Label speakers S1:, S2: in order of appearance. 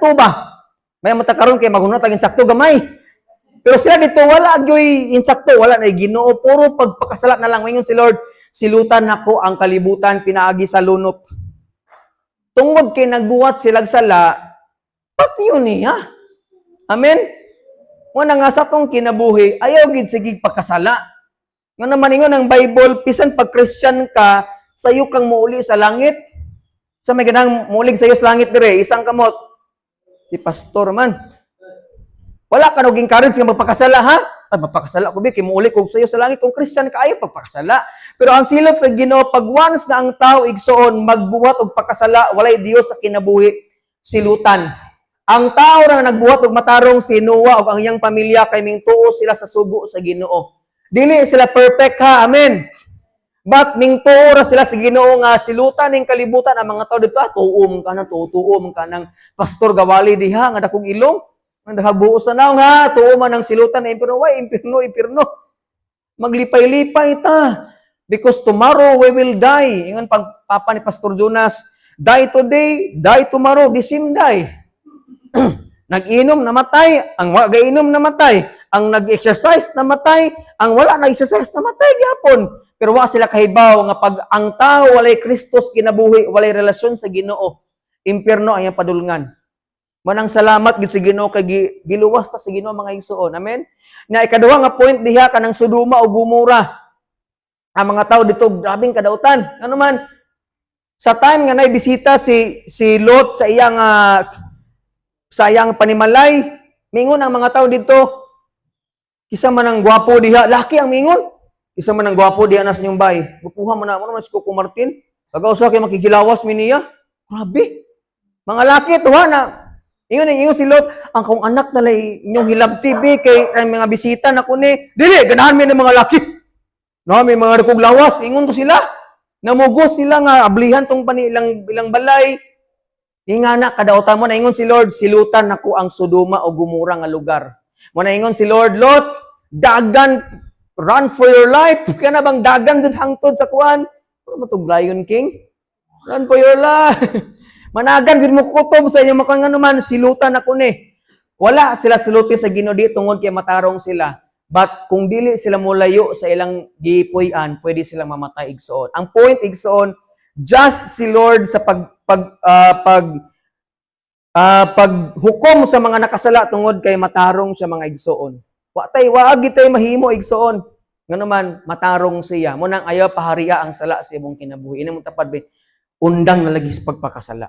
S1: insakto ba? May matakaroon kay maghunot ang insakto gamay. Pero sila dito wala gyoy insakto, wala na Ginoo, puro pagpakasala na lang. Ngayon si Lord, silutan nako ang kalibutan pinaagi sa lunop. Tungod kay nagbuhat silang sala, pati yun niya. Amen? Muna nga sa tong kinabuhi, ayaw gid sige pagkasala. Nga naman ingon ang Bible, pisan pag Christian ka, sayo kang muuli sa langit. Sa may ganang muulig sayo sa langit dire, isang kamot. Si pastor man. Wala ka naging courage nga magpakasala, ha? Ay, magpakasala ko, kay muuli kog sayo sa langit. Kung Christian ka, ayaw pagpakasala. Pero ang silot sa Ginoo, pag once nga ang tao igsoon, magbuhat og pakasala, walay Dios sa kinabuhi, silutan. Ang tao na nagbuhat og matarong si Noah o ang iyang pamilya, kay mingtuo sila sa sugo sa Ginoo. Dili sila perfect, ha? Amen. But mingtuo ra sila sa Ginoo nga silutan ning kalibutan ang mga tao dito, tuom ka na, tuom ka ng pastor gawali diha nga dakong ilong. Ang dahabuo sa naong ha, tuoman ang silutan na impirno. Why? Impirno. Maglipay-lipay ta. Because tomorrow we will die. Ingon papa ni Pastor Jonas, die today, die tomorrow, the same die. Nag-inom, namatay. Ang wag-inom, namatay. Ang nag-exercise, namatay. Ang wala nag-exercise, namatay. Gyapon. Pero wa sila kahibaw nga pag ang tao walay Kristos kinabuhi, walay relasyon sa Ginoo, impierno ang iyang padulngan. Manang salamat gid sa Ginoo kay giluwas ta sa Ginoo mga igsoon. Amen. Na ikaduha nga point diha kanang Sodoma o Gomora. Ang mga tao dito grabing kadautan. Ano man sa time nga naibisita si Lot sa iyang panimalay, mingon ang mga tao dito. Kisa man ang gwapo diha, laki ang mingon. Kisa man ang gwapo diha na sa inyong bahay. Gupuha mo na si Coco Martin. Pag-usa kay makikilawas mi niya. Grabe. Mga laki to ha na ingon si Lot, ang kong anak na inyong hilab TV kay mga bisita na kuni. Dili, ganahan mi ng mga laki. No, may mga rekog lawas, ingon to sila. Namugos sila nga ablihan tong ilang balay. Ingana kadautan mo na ingon si Lord, silutan nako ang Sodoma o Gomora nga lugar. Mo na ingon si Lord, Lot, dagan, run for your life. Kaya na bang dagan jud hangtod sa kuan? Ano mo to, Lion King? Run for your life. Managan gid mo kutob sa inyo makang naman silutan ako ni. Wala sila siluti sa Ginoo di tungod kay matarong sila. But kung dili sila mulayo sa ilang gipuy-an, pwede silang mamatay igsoon. Ang point igsoon, just si Lord sa paghukom sa mga nakasala tungod kay matarong sa mga igsoon. Waag gitay mahimo igsoon. Ngano man matarong siya. Mo nang ayaw pahariya ang sala sa imong kinabuhi. Ini mo tapad undang na lagi sa pagpakasala.